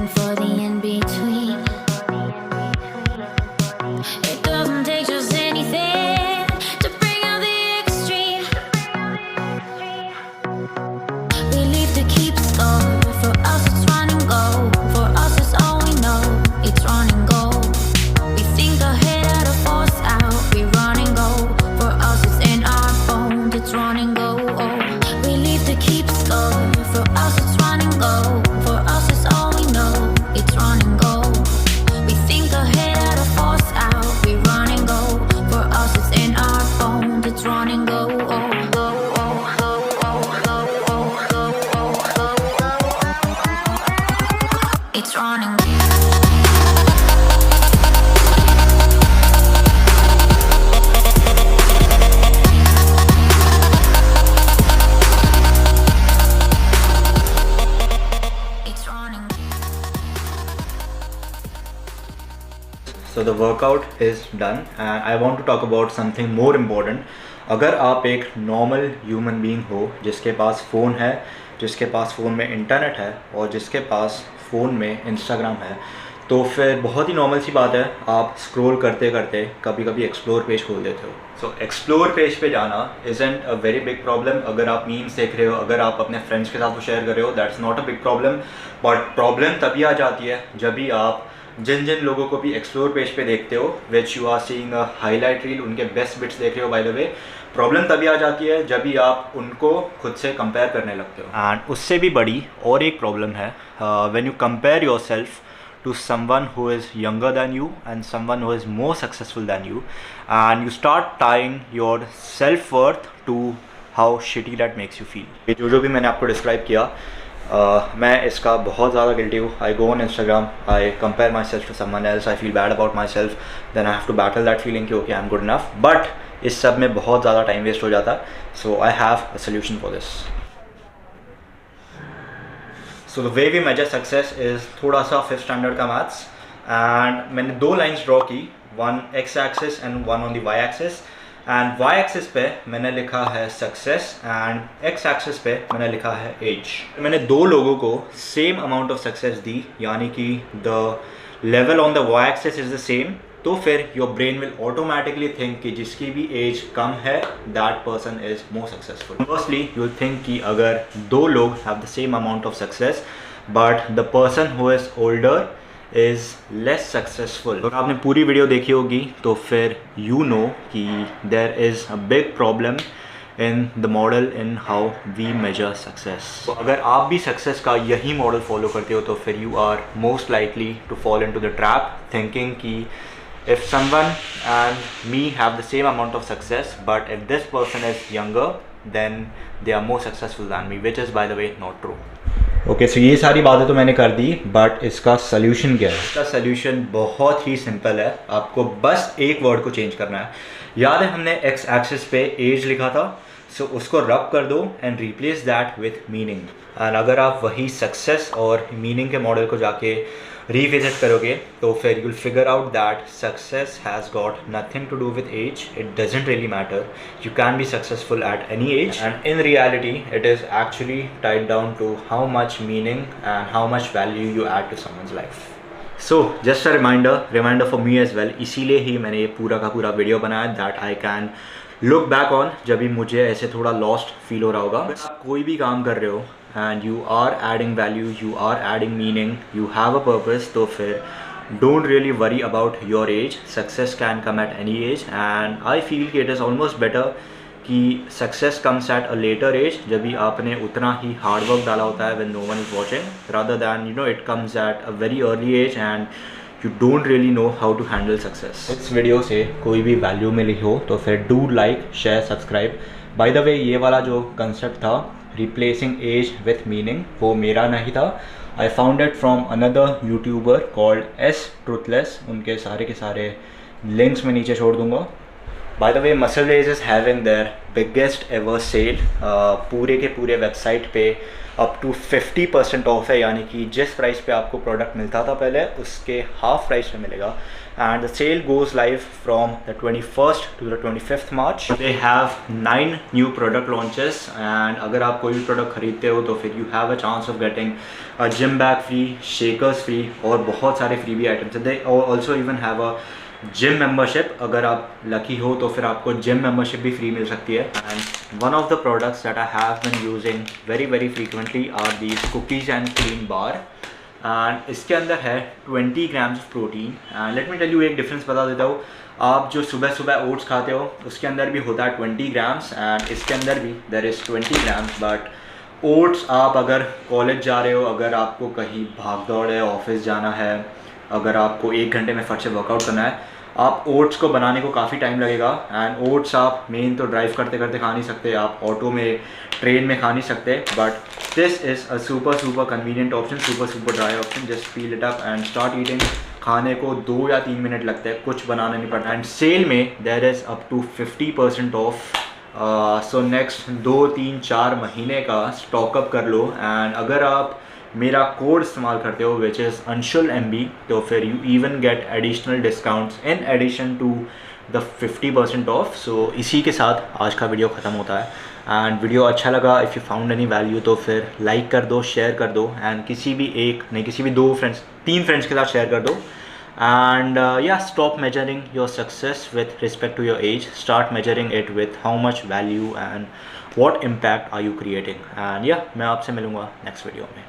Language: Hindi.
looking for the in between. It doesn't take just anything to bring out the extreme. We leave to keep score. For us it's run and go. For us it's all we know. It's run and go. We think ahead out of force out. We run and go. For us it's in our bones. It's run and go. We leave to keep score. For us it's run and go. For us it's all we know. It's run and go. We think ahead out of force out. We run and go. For us it's in our bones. It's run and go. It's run and go. It's run and go. So the workout is done and I want to talk about something more important. अगर आप एक नॉर्मल ह्यूमन बीइंग हो जिसके पास फ़ोन है, जिसके पास फ़ोन में इंटरनेट है और जिसके पास फ़ोन में इंस्टाग्राम है, तो फिर बहुत ही नॉर्मल सी बात है आप स्क्रॉल करते करते कभी कभी एक्सप्लोर पेज खोल देते हो. सो एक्सप्लोर पेज पे जाना isn't a very big problem. अगर आप मीम्स देख रहे हो, अगर आप अपने फ्रेंड्स के साथ वो शेयर कर रहे हो, that's not a big problem. But problem तभी आ जाती है जब भी आप जिन जिन लोगों को भी एक्सप्लोर पेज पे देखते हो, which you are seeing a highlight reel, उनके बेस्ट बिट्स देख रहे हो. बाय द वे, प्रॉब्लम तभी आ जाती है जब भी आप उनको खुद से कंपेयर करने लगते हो. एंड उससे भी बड़ी और एक प्रॉब्लम है when you compare your self to someone who is younger than you and someone who is more successful than you, and you start tying your self-worth to how shitty that makes you feel. ये जो भी मैंने आपको डिस्क्राइब किया, मैं इसका बहुत ज़्यादा गिल्टी हूँ. I go on Instagram, I compare myself to someone else, I feel bad about myself, then I have to battle that feeling कि okay I am good enough. But इस सब में बहुत ज़्यादा टाइम वेस्ट हो जाता है. So I have a solution for this. So the way we measure success is थोड़ा सा फिफ्थ स्टैंडर्ड का मैथ्स. एंड मैंने दो लाइन्स ड्रॉ की, one X axis and one on the Y axis. And Y axis पे मैंने लिखा है सक्सेस एंड एक्स एक्सिस पे मैंने लिखा है एज. मैंने दो लोगों को सेम अमाउंट ऑफ सक्सेस दी, यानी कि the level on the Y axis is the same. तो फिर your brain will automatically think कि जिसकी भी एज कम है that person is more successful. Firstly you will think कि अगर दो लोग have the same amount of success but the person who is older is less successful. अगर आपने पूरी वीडियो देखी होगी तो फिर यू नो कि there is a big problem in the model in how we measure success. तो अगर आप भी सक्सेस का यही मॉडल फॉलो करते हो तो फिर you are most likely to fall into the trap thinking कि if someone and me have the same amount of success but if this person is younger then they are more successful than me, which is by the way not true. Okay, so ये सारी बातें तो मैंने कर दी, बट इसका सोल्यूशन क्या है? इसका सोल्यूशन बहुत ही सिंपल है. आपको बस एक वर्ड को चेंज करना है. याद है हमने एक्स एक्सिस पे एज लिखा था, सो उसको रब कर दो and replace that with meaning. And अगर आप वही सक्सेस और मीनिंग के मॉडल को जाके रिविजिट करोगे तो फिर you will figure out that success has got nothing to do with age. It doesn't really matter. You can be successful at any age and in reality it is actually tied down to how much meaning and how much value you add to someone's life. So just a reminder for me as well. इसीलिए ही मैंने ये पूरा का पूरा वीडियो बनाया that I can look back on जब भी मुझे ऐसे थोड़ा लॉस्ट फील हो रहा होगा. आप कोई भी काम कर रहे हो and you are adding value, you are adding meaning, you have a purpose, तो फिर don't really worry about your age. Success can come at any age and I feel कि it is almost better कि success comes at a later age जब भी आपने उतना ही hard work डाला होता है when no one is watching, rather than you know it comes at a very early age and you don't really know how to handle success. इस वीडियो से कोई भी वैल्यू मिली हो तो फिर do like, share, subscribe. By the way, ये वाला जो कंसेप्ट था replacing age with meaning वो मेरा नहीं था. I found it from another YouTuber called S Truthless. उनके सारे के सारे लिंक्स मैं नीचे छोड़ दूंगा. By the way Muscle Rage is having their biggest ever sale, पूरे के पूरे वेबसाइट पे अप टू 50% ऑफ है, यानी कि जिस प्राइस पे आपको प्रोडक्ट मिलता था पहले उसके हाफ प्राइस पे मिलेगा. And the sale goes live from the 21st to the 25th March. They have 9 new product launches, and अगर आप कोई भी प्रोडक्ट खरीदते हो तो फिर you have a chance of getting a gym bag free, shakers free और बहुत सारे फ्री भी आइटम्स है. They also even have a gym membership. अगर आप लकी हो तो फिर आपको जिम मेम्बरशिप भी फ्री मिल सकती है. And one of the products that I have been using very frequently are these cookies and cream bar. And इसके अंदर है 20 grams of protein. And let me tell you एक डिफरेंस बता देता हूँ. आप जो सुबह सुबह ओट्स खाते हो उसके अंदर भी होता है 20 ग्राम्स, एंड इसके अंदर भी there is 20 grams. But oats आप अगर कॉलेज जा रहे हो, अगर आपको कहीं भाग दौड़ है, ऑफिस जाना है, अगर आपको 1 घंटे में फट से वर्कआउट करना है, आप ओट्स को बनाने को काफ़ी टाइम लगेगा. एंड ओट्स आप मेन तो ड्राइव करते करते खा नहीं सकते, आप ऑटो में, ट्रेन में खा नहीं सकते. But this is a super convenient option, super dry option. Just feel it up and start eating. खाने को 2 या 3 मिनट लगते हैं, कुछ बनाना नहीं पड़ता. एंड सेल में there is up to 50% off. So next 2, 3, 4 महीने का स्टॉकअप कर लो. एंड अगर आप मेरा कोड इस्तेमाल करते हो विच इज़ अंशुल MB, तो फिर you even get additional discounts in addition to the 50% off. So इसी के साथ आज का वीडियो ख़त्म होता है. एंड वीडियो अच्छा लगा, if you found any value तो फिर लाइक कर दो, शेयर कर दो, एंड किसी भी 2 फ्रेंड्स, 3 फ्रेंड्स के साथ शेयर कर दो. And yeah, stop measuring your success with respect to your age. Start measuring it with how much value and what impact are you creating. And yeah, मैं आपसे मिलूँगा नेक्स्ट वीडियो में.